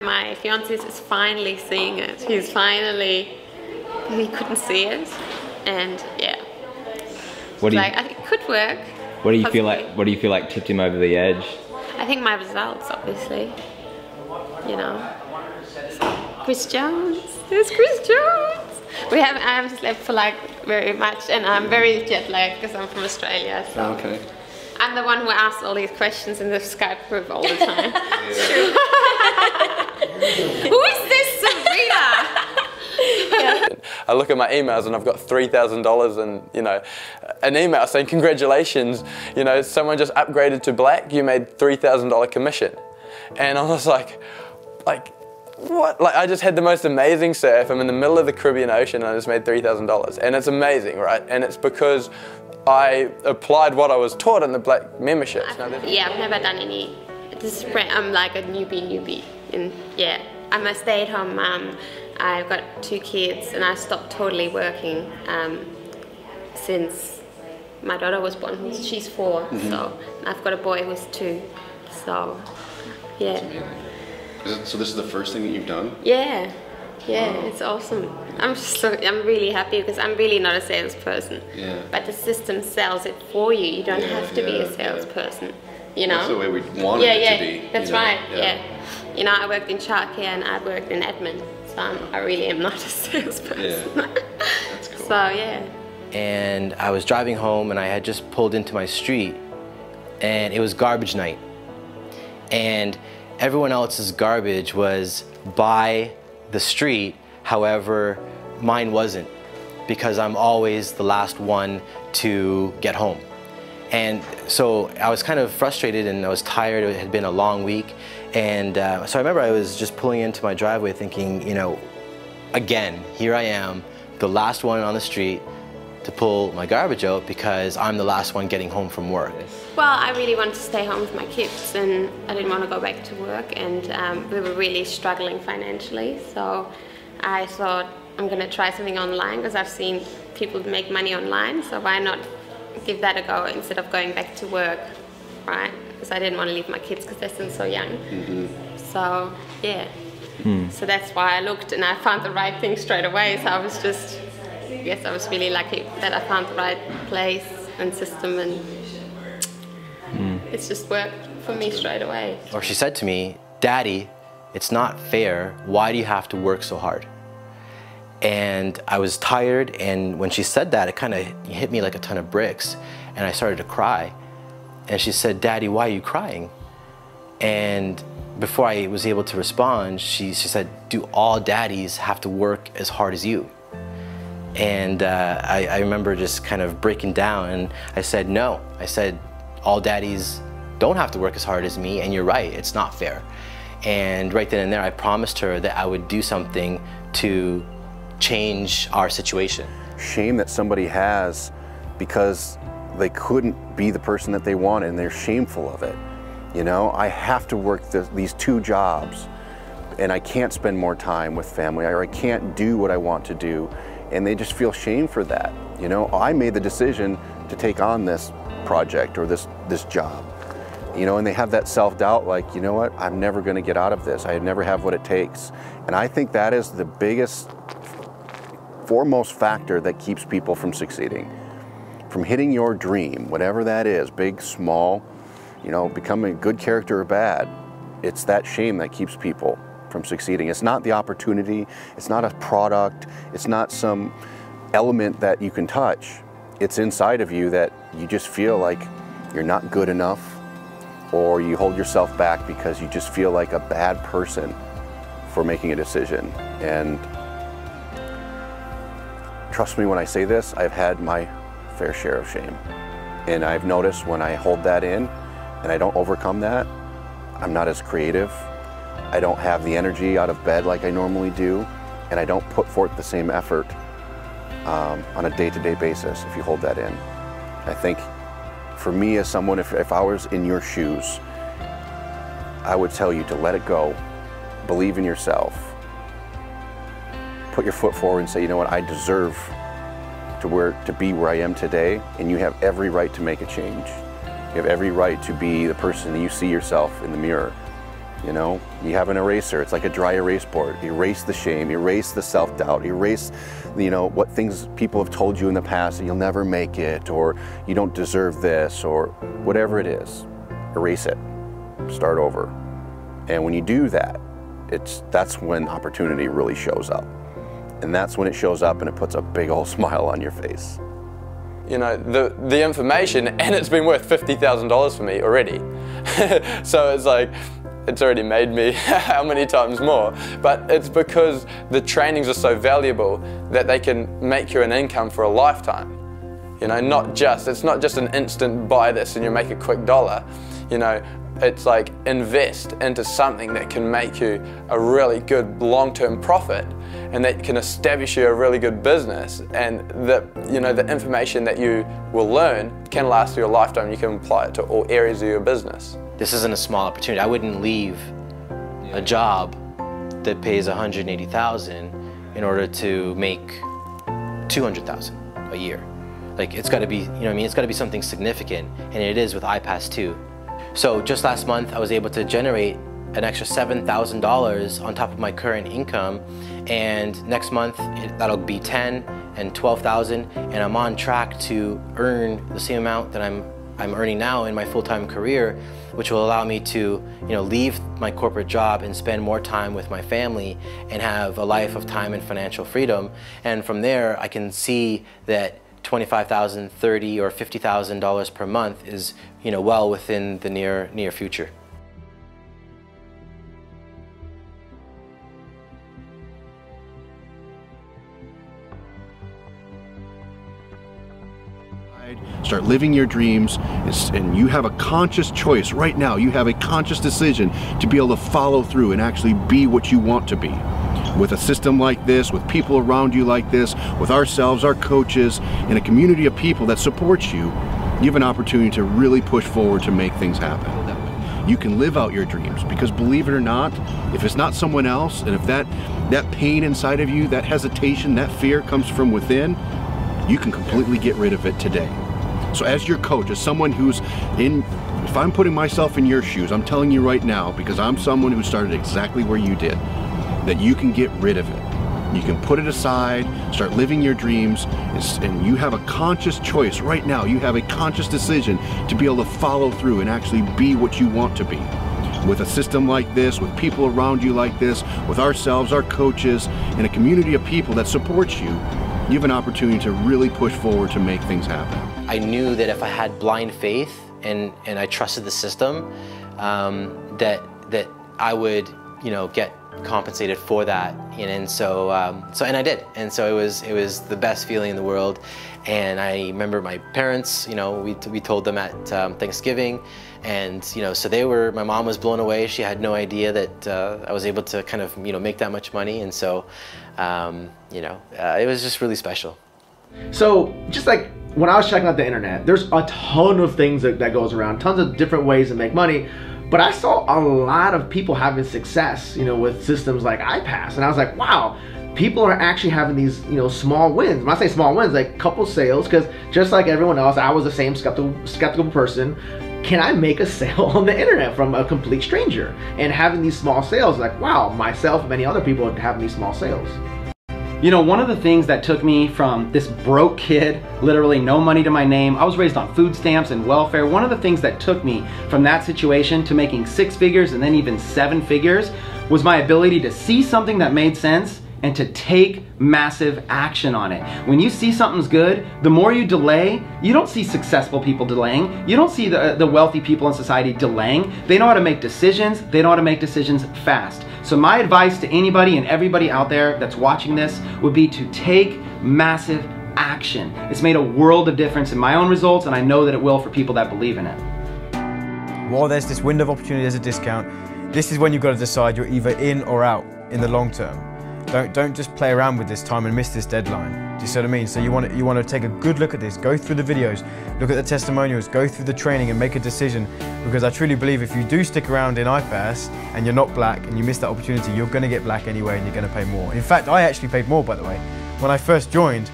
My fiance is finally seeing it. He couldn't see it, and yeah. What do you, I think it could work. What do you feel like? What do you feel like tipped him over the edge? I think my results, obviously. You know, Chris Jones. There's Chris Jones. I haven't slept for like very much, and I'm very jet lagged because I'm from Australia. So. Okay. I'm the one who asks all these questions in the Skype group all the time. Who is this Sabrina? I look at my emails and I've got $3,000 and, you know, an email saying, congratulations, you know, someone just upgraded to black, you made $3,000 commission. And I was like, what? Like, I just had the most amazing surf. I'm in the middle of the Caribbean Ocean and I just made $3,000. And it's amazing, right? And it's because I applied what I was taught in the black memberships. Yeah, I've never done any. I'm like a newbie. And yeah, I'm a stay-at-home mum. I've got 2 kids and I stopped totally working since my daughter was born. She's 4, so I've got a boy who's 2. So yeah. So this is the first thing that you've done? Yeah, it's awesome. I'm really happy because I'm really not a salesperson. Yeah. But the system sells it for you. You don't have to be a salesperson. You know? That's the way we want it to be. That's right. Yeah. You know, I worked in childcare and I worked in admin, so I really am not a salesperson. Yeah. That's cool. So yeah. And I was driving home and I had just pulled into my street and it was garbage night. And everyone else's garbage was by the street, however, mine wasn't, because I'm always the last one to get home. And so I was kind of frustrated and I was tired. It had been a long week. And so I remember I was just pulling into my driveway thinking, you know, again, here I am, the last one on the street to pull my garbage out because I'm the last one getting home from work. Well, I really wanted to stay home with my kids and I didn't want to go back to work, and we were really struggling financially. So I thought I'm going to try something online because I've seen people make money online, so why not give that a go instead of going back to work, right? Because I didn't want to leave my kids because they're still so young. So yeah, so that's why I looked and I found the right thing straight away. So I was just, yes, I was really lucky that I found the right place and system, and it's just worked for me straight away. Or she said to me, Daddy, it's not fair. Why do you have to work so hard? And I was tired, and when she said that, it kind of hit me like a ton of bricks, and I started to cry. And she said, Daddy, why are you crying? And before I was able to respond, she said, do all daddies have to work as hard as you? And I remember just kind of breaking down, and I said, no. I said, all daddies don't have to work as hard as me, and you're right, it's not fair. And right then and there, I promised her that I would do something to change our situation. Shame that somebody has because they couldn't be the person that they wanted and they're shameful of it. You know, I have to work these 2 jobs and I can't spend more time with family, or I can't do what I want to do, and they just feel shame for that. You know, I made the decision to take on this project or this job. You know, and they have that self-doubt like, you know what, I'm never gonna get out of this. I never have what it takes. And I think that is the biggest, foremost factor that keeps people from succeeding, from hitting your dream, whatever that is, big, small, you know, becoming a good character or bad. It's that shame that keeps people from succeeding. It's not the opportunity, it's not a product, it's not some element that you can touch. It's inside of you that you just feel like you're not good enough, or you hold yourself back because you just feel like a bad person for making a decision. And trust me when I say this, I've had my fair share of shame. And I've noticed when I hold that in and I don't overcome that, I'm not as creative. I don't have the energy out of bed like I normally do, and I don't put forth the same effort on a day-to-day basis if you hold that in. I think for me as someone, if I was in your shoes, I would tell you to let it go, believe in yourself, put your foot forward and say, you know what, I deserve to be where I am today, and you have every right to make a change. You have every right to be the person that you see yourself in the mirror. You know, you have an eraser, it's like a dry erase board. Erase the shame, erase the self-doubt, erase, you know, what things people have told you in the past, that you'll never make it, or you don't deserve this, or whatever it is. Erase it, start over. And when you do that, that's when opportunity really shows up. And that's when it shows up and it puts a big old smile on your face. You know, the information, and it's been worth $50,000 for me already. So it's like, it's already made me how many times more, but it's because the trainings are so valuable that they can make you an income for a lifetime. You know, it's not just an instant buy this and you make a quick dollar. You know, it's like invest into something that can make you a really good long-term profit and that can establish you a really good business, and you know, the information that you will learn can last you a lifetime. You can apply it to all areas of your business. This isn't a small opportunity. I wouldn't leave a job that pays $180,000 in order to make $200,000 a year. Like, it's got to be, you know what I mean? It's got to be something significant, and it is with iPass 2. So just last month, I was able to generate an extra $7,000 on top of my current income, and next month that'll be $10,000 and $12,000, and I'm on track to earn the same amount that I'm earning now in my full-time career, which will allow me to, you know, leave my corporate job and spend more time with my family and have a life of time and financial freedom. And from there, I can see that $25,000, $30,000, or $50,000 per month is, you know, well within the near future. Start living your dreams, and you have a conscious choice right now. You have a conscious decision to be able to follow through and actually be what you want to be. With a system like this, with people around you like this, with ourselves, our coaches, and a community of people that support you, you have an opportunity to really push forward to make things happen. You can live out your dreams, because believe it or not, if it's not someone else, and if that pain inside of you, that hesitation, that fear comes from within, you can completely get rid of it today. So as your coach, as someone who's if I'm putting myself in your shoes, I'm telling you right now, because I'm someone who started exactly where you did, that you can get rid of it. You can put it aside, start living your dreams, and you have a conscious choice right now. You have a conscious decision to be able to follow through and actually be what you want to be. With a system like this, with people around you like this, with ourselves, our coaches, and a community of people that support you, you have an opportunity to really push forward to make things happen. I knew that if I had blind faith and I trusted the system, that I would, you know, get compensated for that, and so I did, and so it was the best feeling in the world. And I remember my parents, you know, we told them at Thanksgiving, and you know, so my mom was blown away. She had no idea that I was able to kind of, you know, make that much money, and so you know, it was just really special. So just like when I was checking out the internet, there's a ton of things that goes around, tons of different ways to make money. But I saw a lot of people having success, you know, with systems like iPass, and I was like, wow, people are actually having these, you know, small wins. When I say small wins, like couple sales, because just like everyone else, I was the same skeptical person. Can I make a sale on the internet from a complete stranger? And having these small sales, like, wow, myself and many other people having these small sales. You know, one of the things that took me from this broke kid, literally no money to my name, I was raised on food stamps and welfare. One of the things that took me from that situation to making 6 figures and then even 7 figures was my ability to see something that made sense and to take massive action on it. When you see something's good, the more you delay, you don't see successful people delaying. You don't see the wealthy people in society delaying. They know how to make decisions. They know how to make decisions fast. So my advice to anybody and everybody out there that's watching this would be to take massive action. It's made a world of difference in my own results, and I know that it will for people that believe in it. While there's this window of opportunity, there's a discount. This is when you've got to decide you're either in or out in the long term. Don't just play around with this time and miss this deadline. Do you see what I mean? So you want to take a good look at this, go through the videos, look at the testimonials, go through the training and make a decision, because I truly believe if you do stick around in iPass and you're not black and you miss that opportunity, you're going to get black anyway and you're going to pay more. In fact, I actually paid more, by the way. When I first joined,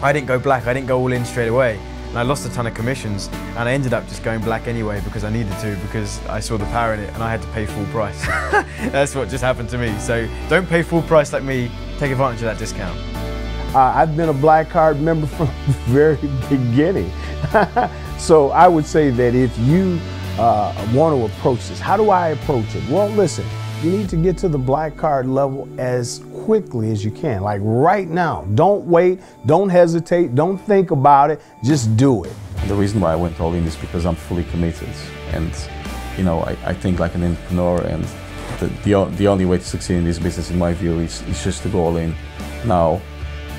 I didn't go black, I didn't go all in straight away. and I lost a ton of commissions, and I ended up just going black anyway because I needed to, because I saw the power in it and I had to pay full price. That's what just happened to me. So don't pay full price like me, take advantage of that discount. I've been a Black Card member from the very beginning. So I would say that if you want to approach this, how do I approach it? Well, listen, you need to get to the Black Card level as quickly as you can, like right now. Don't wait, don't hesitate, don't think about it, just do it. The reason why I went all in is because I'm fully committed, and you know, I think like an entrepreneur, and the only way to succeed in this business, in my view, is just to go all in. Now,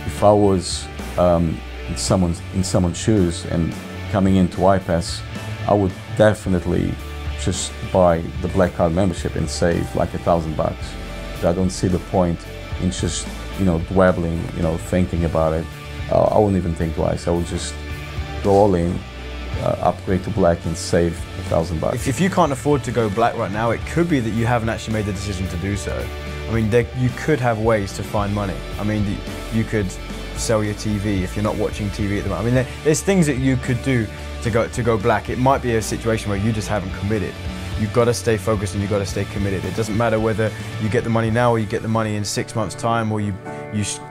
if I was in someone's shoes and coming into iPass, I would definitely just buy the Black Card membership and save like $1,000. I don't see the point in just, you know, dwabbling, you know, thinking about it. I wouldn't even think twice. I would just go all in, upgrade to black, and save $1,000. If you can't afford to go black right now, it could be that you haven't actually made the decision to do so. I mean, you could have ways to find money. I mean, you could sell your TV if you're not watching TV at the moment. I mean, there's things that you could do to go black. It might be a situation where you just haven't committed. You've got to stay focused and you've got to stay committed. It doesn't matter whether you get the money now or you get the money in 6 months' time, or you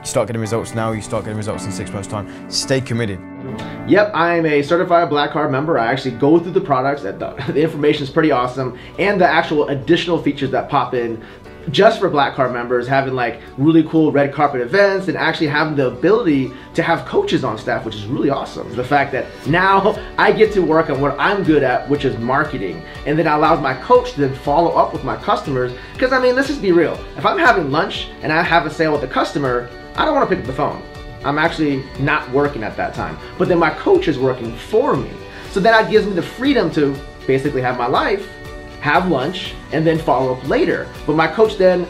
start getting results now or you start getting results in 6 months' time. Stay committed. Yep, I'm a certified Black Card member. I actually go through the products. The information is pretty awesome, and the actual additional features that pop in just for Black Card members, having like really cool red carpet events, and actually having the ability to have coaches on staff, which is really awesome. The fact that now I get to work on what I'm good at, which is marketing, and then allows my coach to then follow up with my customers. Because I mean, let's just be real. If I'm having lunch and I have a sale with a customer, I don't want to pick up the phone. I'm actually not working at that time. But then my coach is working for me. So then that gives me the freedom to basically have my life, have lunch, and then follow up later. But my coach then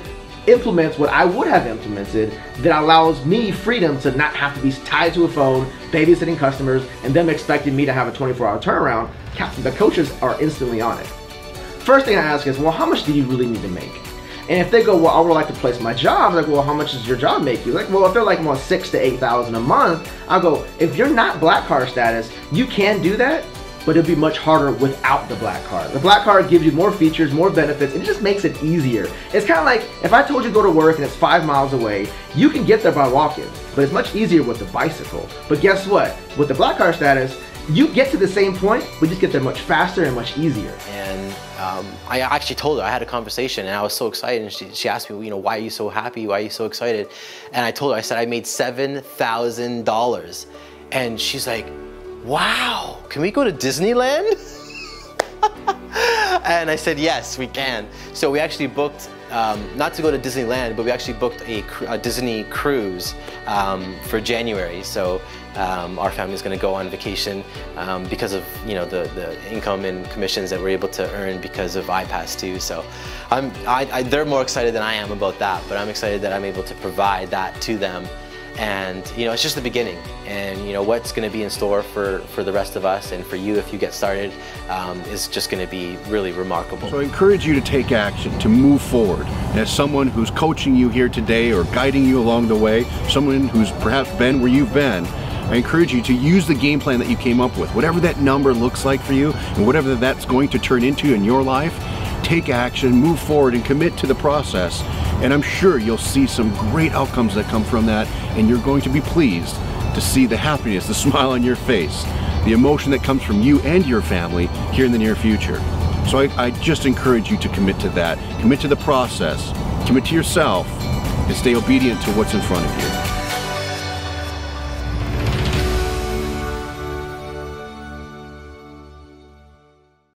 implements what I would have implemented that allows me freedom to not have to be tied to a phone, babysitting customers, and them expecting me to have a 24-hour turnaround. The coaches are instantly on it. First thing I ask is, well, how much do you really need to make? And if they go, well, I would like to place my job, I'm like, well, how much does your job make you? Like, well, if they're like more $6,000 to $8,000 a month, I'll go, if you're not Black Card status, you can do that, but it'll be much harder without the Black Card. The Black Card gives you more features, more benefits, and it just makes it easier. It's kind of like if I told you to go to work and it's 5 miles away, you can get there by walking, but it's much easier with the bicycle. But guess what? With the Black Card status, you get to the same point, but just get there much faster and much easier. And I actually told her, I had a conversation and I was so excited, and she asked me, you know, why are you so happy? Why are you so excited? And I told her, I said, I made $7,000. And she's like, wow, can we go to Disneyland? And I said, yes, we can. So we actually booked, not to go to Disneyland, but we actually booked a Disney cruise for January. So our family's gonna go on vacation because of, you know, the income and commissions that we're able to earn because of iPass too. So they're more excited than I am about that, but I'm excited that I'm able to provide that to them. And you know, it's just the beginning, and you know what's going to be in store for the rest of us and for you if you get started is just going to be really remarkable. So I encourage you to take action, to move forward. And as someone who's coaching you here today or guiding you along the way, someone who's perhaps been where you've been, I encourage you to use the game plan that you came up with, whatever that number looks like for you and whatever that's going to turn into in your life. Take action, move forward, and commit to the process. And I'm sure you'll see some great outcomes that come from that, and you're going to be pleased to see the happiness, the smile on your face, the emotion that comes from you and your family here in the near future. So I just encourage you to commit to that. Commit to the process, commit to yourself, and stay obedient to what's in front of you.